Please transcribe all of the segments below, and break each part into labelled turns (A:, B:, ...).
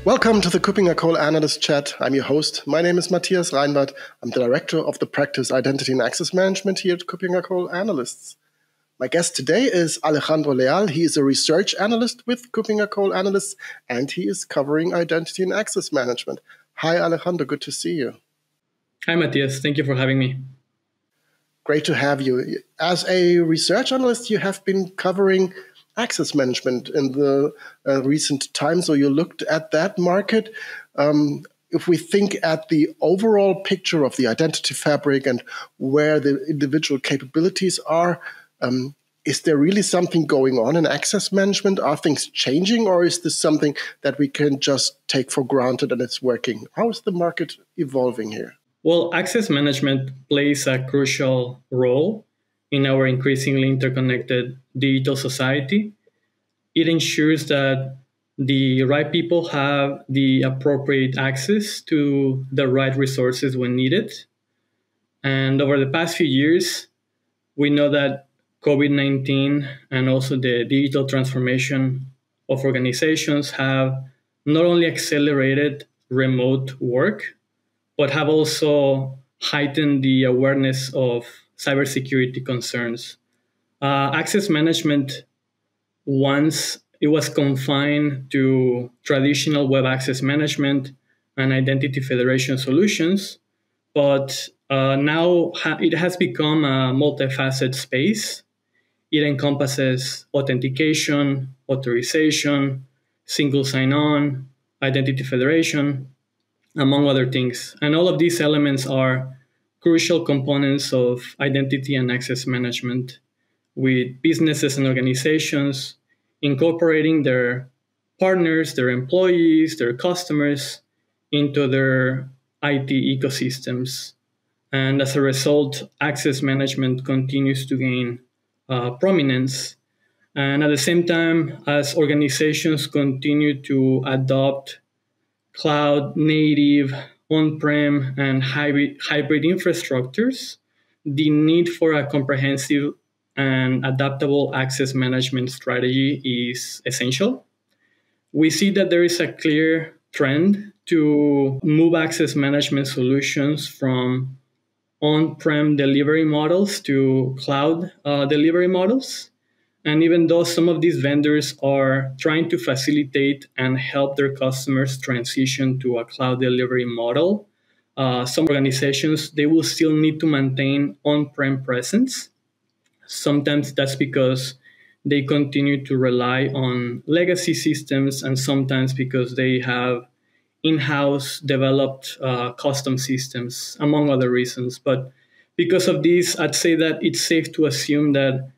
A: Welcome to the KuppingerCole Analyst Chat. I'm your host. My name is Matthias. I'm the Director of the Practice Identity and Access Management here at KuppingerCole Analysts. My guest today is Alejandro Leal. He is a research analyst with KuppingerCole Analysts, and he is covering identity and access management. Hi, Alejandro. Good to see you.
B: Hi, Matthias. Thank you for having me.
A: Great to have you. As a research analyst, you have been covering access management in the recent times, so you looked at that market. If we think at the overall picture of the identity fabric and where the individual capabilities are, is there really something going on in access management? Are things changing, or is this something that we can just take for granted and it's working? How is the market evolving here?
B: Well, access management plays a crucial role in our increasingly interconnected digital society. It ensures that the right people have the appropriate access to the right resources when needed. And over the past few years, we know that COVID-19 and also the digital transformation of organizations have not only accelerated remote work, but have also heightened the awareness of cybersecurity concerns. Access management, once it was confined to traditional web access management and identity federation solutions, but now it has become a multifaceted space. It encompasses authentication, authorization, single sign-on, identity federation, among other things. And all of these elements are crucial components of identity and access management, with businesses and organizations incorporating their partners, their employees, their customers into their IT ecosystems. And as a result, access management continues to gain prominence. And at the same time, as organizations continue to adopt cloud native, on-prem, and hybrid infrastructures, the need for a comprehensive and adaptable access management strategy is essential. We see that there is a clear trend to move access management solutions from on-prem delivery models to cloud delivery models. And even though some of these vendors are trying to facilitate and help their customers transition to a cloud delivery model, some organizations, they will still need to maintain on-prem presence. Sometimes that's because they continue to rely on legacy systems, and sometimes because they have in-house developed custom systems, among other reasons. But because of this, I'd say that it's safe to assume that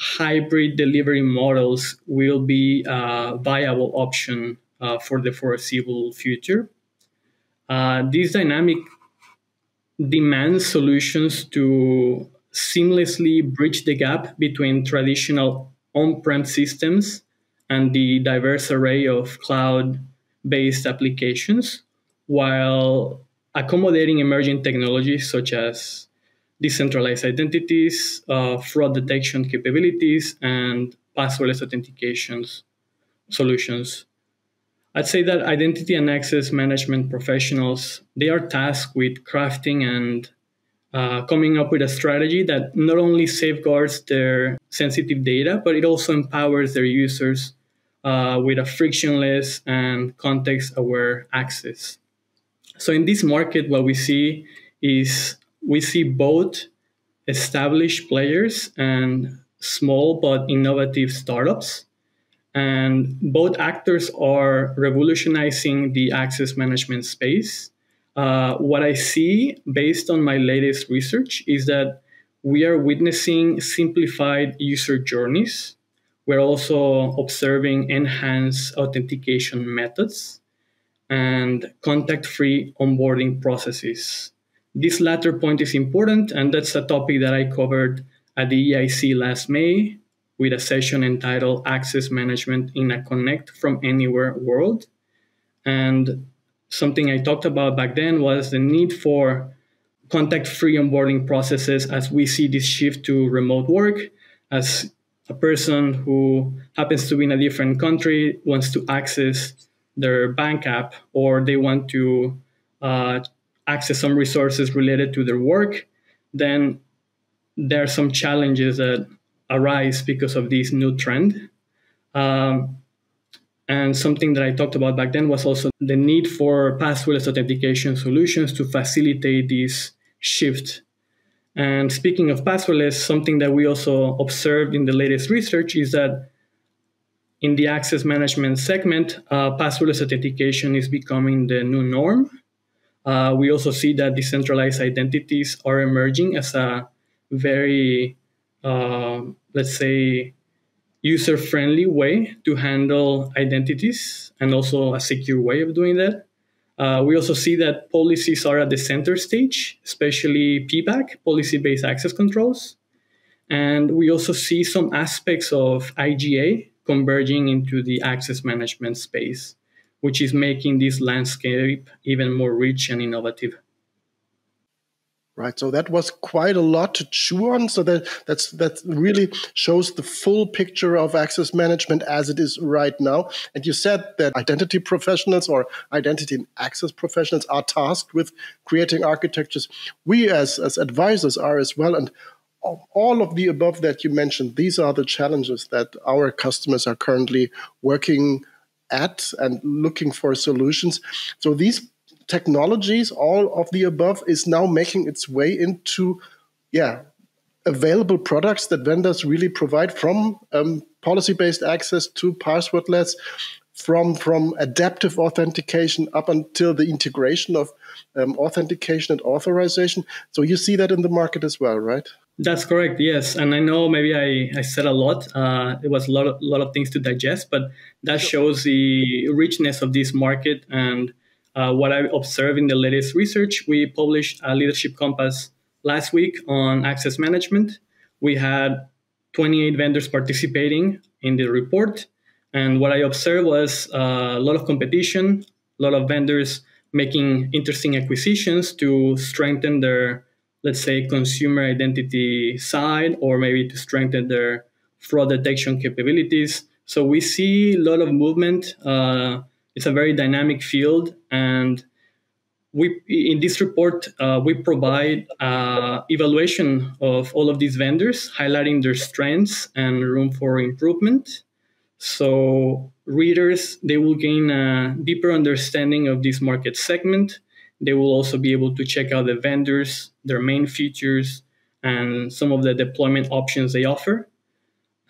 B: hybrid delivery models will be a viable option for the foreseeable future. This dynamic demands solutions to seamlessly bridge the gap between traditional on-prem systems and the diverse array of cloud-based applications, while accommodating emerging technologies such as decentralized identities, fraud detection capabilities, and passwordless authentication solutions. I'd say that identity and access management professionals, they are tasked with crafting and coming up with a strategy that not only safeguards their sensitive data, but it also empowers their users with a frictionless and context-aware access. So in this market, what we see is we see both established players and small but innovative startups. And both actors are revolutionizing the access management space. What I see based on my latest research is that we are witnessing simplified user journeys. We're also observing enhanced authentication methods and contact-free onboarding processes. This latter point is important, and that's a topic that I covered at the EIC last May with a session entitled Access Management in a Connect from Anywhere World. And something I talked about back then was the need for contact-free onboarding processes as we see this shift to remote work, as a person who happens to be in a different country wants to access their bank app, or they want to access some resources related to their work, then there are some challenges that arise because of this new trend. And something that I talked about back then was also the need for passwordless authentication solutions to facilitate this shift. And speaking of passwordless, something that we also observed in the latest research is that in the access management segment, passwordless authentication is becoming the new norm. We also see that decentralized identities are emerging as a very, let's say, user-friendly way to handle identities, and also a secure way of doing that. We also see that policies are at the center stage, especially PBAC, policy-based access controls. And we also see some aspects of IGA converging into the access management space, which is making this landscape even more rich and innovative.
A: Right, so that was quite a lot to chew on. So that really shows the full picture of access management as it is right now. And you said that identity professionals or identity and access professionals are tasked with creating architectures. We as advisors are as well. And all of the above that you mentioned, these are the challenges that our customers are currently working at and looking for solutions. So these technologies, all of the above, is now making its way into, available products that vendors really provide, from policy-based access to passwordless, from adaptive authentication up until the integration of authentication and authorization. So you see that in the market as well, right?
B: That's correct, yes. And I know maybe I said a lot. It was a lot of things to digest, but that shows the richness of this market. And what I observed in the latest research, we published a leadership compass last week on access management. We had 28 vendors participating in the report. And what I observed was a lot of competition, a lot of vendors making interesting acquisitions to strengthen their, let's say, consumer identity side, or maybe to strengthen their fraud detection capabilities. So we see a lot of movement. It's a very dynamic field, and we, in this report, we provide evaluation of all of these vendors, highlighting their strengths and room for improvement. So readers, they will gain a deeper understanding of this market segment. They will also be able to check out the vendors, their main features, and some of the deployment options they offer.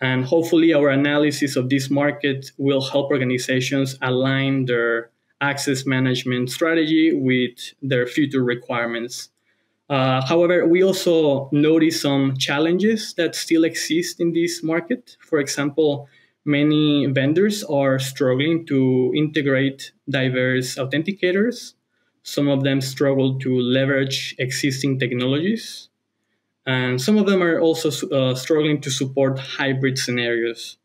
B: And hopefully our analysis of this market will help organizations align their access management strategy with their future requirements. However, we also notice some challenges that still exist in this market. For example, many vendors are struggling to integrate diverse authenticators. Some of them struggle to leverage existing technologies. And some of them are also struggling to support hybrid scenarios.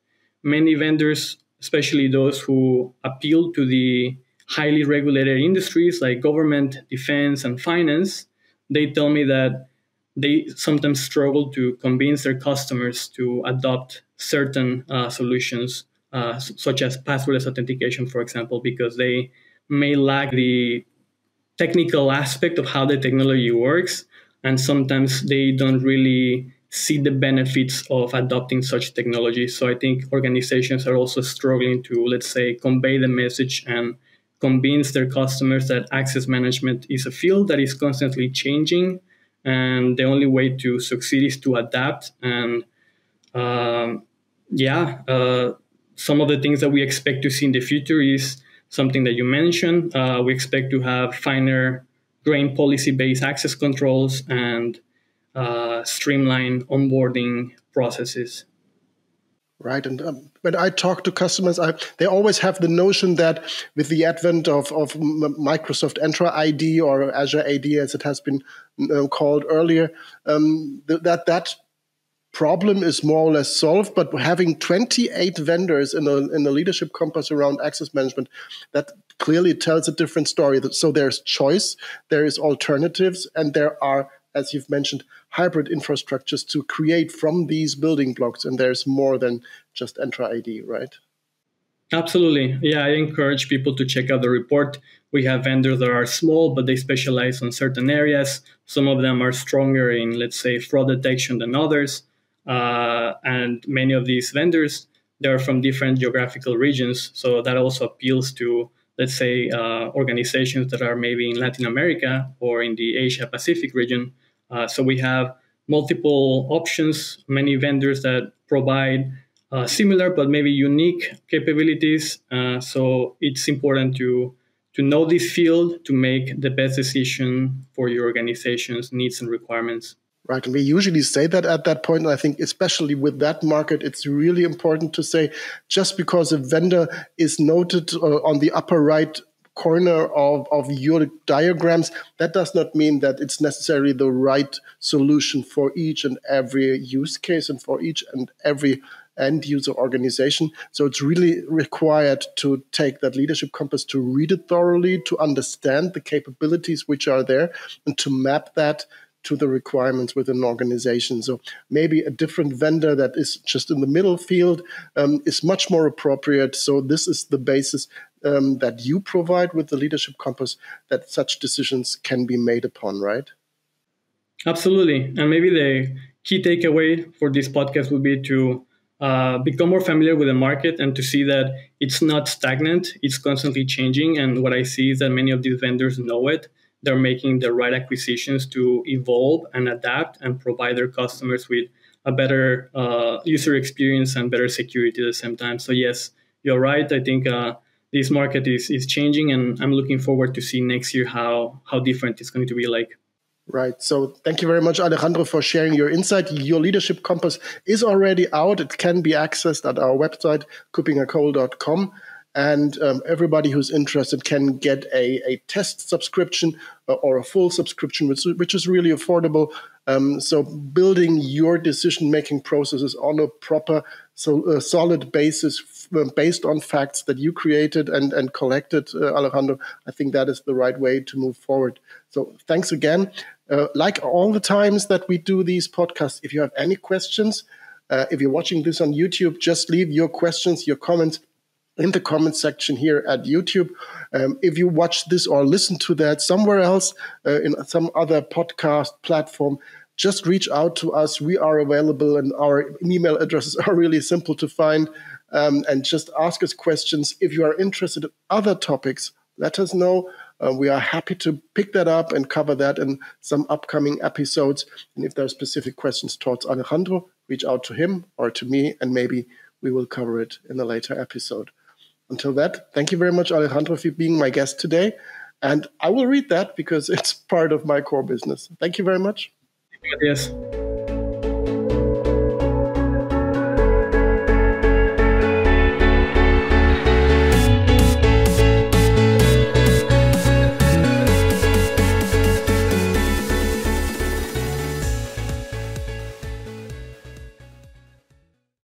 B: Many vendors, especially those who appeal to the highly regulated industries like government, defense, and finance, they tell me that they sometimes struggle to convince their customers to adopt certain solutions, such as passwordless authentication, for example, because they may lack the technical aspect of how the technology works, and sometimes they don't really see the benefits of adopting such technology. So I think organizations are also struggling to, let's say, convey the message and convince their customers that access management is a field that is constantly changing, and the only way to succeed is to adapt. And some of the things that we expect to see in the future is something that you mentioned. We expect to have finer grained policy-based access controls and streamlined onboarding processes.
A: Right. And when I talk to customers, they always have the notion that with the advent of Microsoft Entra ID, or Azure AD as it has been called earlier, that problem is more or less solved. But having 28 vendors in a leadership compass around access management, that clearly tells a different story. So there's choice, there is alternatives, and there are, as you've mentioned, hybrid infrastructures to create from these building blocks. And there's more than just Entra ID, right?
B: Absolutely. Yeah, I encourage people to check out the report. We have vendors that are small, but they specialize on certain areas. Some of them are stronger in, let's say, fraud detection than others. And many of these vendors, they're from different geographical regions. So that also appeals to, let's say, organizations that are maybe in Latin America or in the Asia Pacific region. So we have multiple options, many vendors that provide similar but maybe unique capabilities. So it's important to know this field to make the best decision for your organization's needs and requirements.
A: Right. And we usually say that at that point. And I think especially with that market, it's really important to say just because a vendor is noted on the upper right corner of your diagrams, that does not mean that it's necessarily the right solution for each and every use case and for each and every end user organization. So it's really required to take that leadership compass, to read it thoroughly, to understand the capabilities which are there, and to map that to the requirements within an organization. So maybe a different vendor that is just in the middle field is much more appropriate. So this is the basis that you provide with the leadership compass that such decisions can be made upon, right?
B: Absolutely. And maybe the key takeaway for this podcast would be to become more familiar with the market and to see that it's not stagnant, it's constantly changing. And what I see is that many of these vendors know it. They're making the right acquisitions to evolve and adapt and provide their customers with a better user experience and better security at the same time. So yes, you're right. I think this market is changing, and I'm looking forward to see next year how different it's going to be like.
A: Right. So thank you very much, Alejandro, for sharing your insight. Your leadership compass is already out. It can be accessed at our website, KuppingerCole.com. And everybody who's interested can get a test subscription or a full subscription, which is really affordable. So building your decision-making processes on a proper, solid basis based on facts that you created and collected, Alejandro, I think that is the right way to move forward. So thanks again. Like all the times that we do these podcasts, if you have any questions, if you're watching this on YouTube, just leave your questions, your comments in the comment section here at YouTube. If you watch this or listen to that somewhere else, in some other podcast platform, just reach out to us. We are available, and our email addresses are really simple to find. And just ask us questions. If you are interested in other topics, let us know. We are happy to pick that up and cover that in some upcoming episodes. And if there are specific questions towards Alejandro, reach out to him or to me, and maybe we will cover it in a later episode. Until that, thank you very much, Alejandro, for being my guest today. And I will read that because it's part of my core business. Thank you very much.
B: Matthias.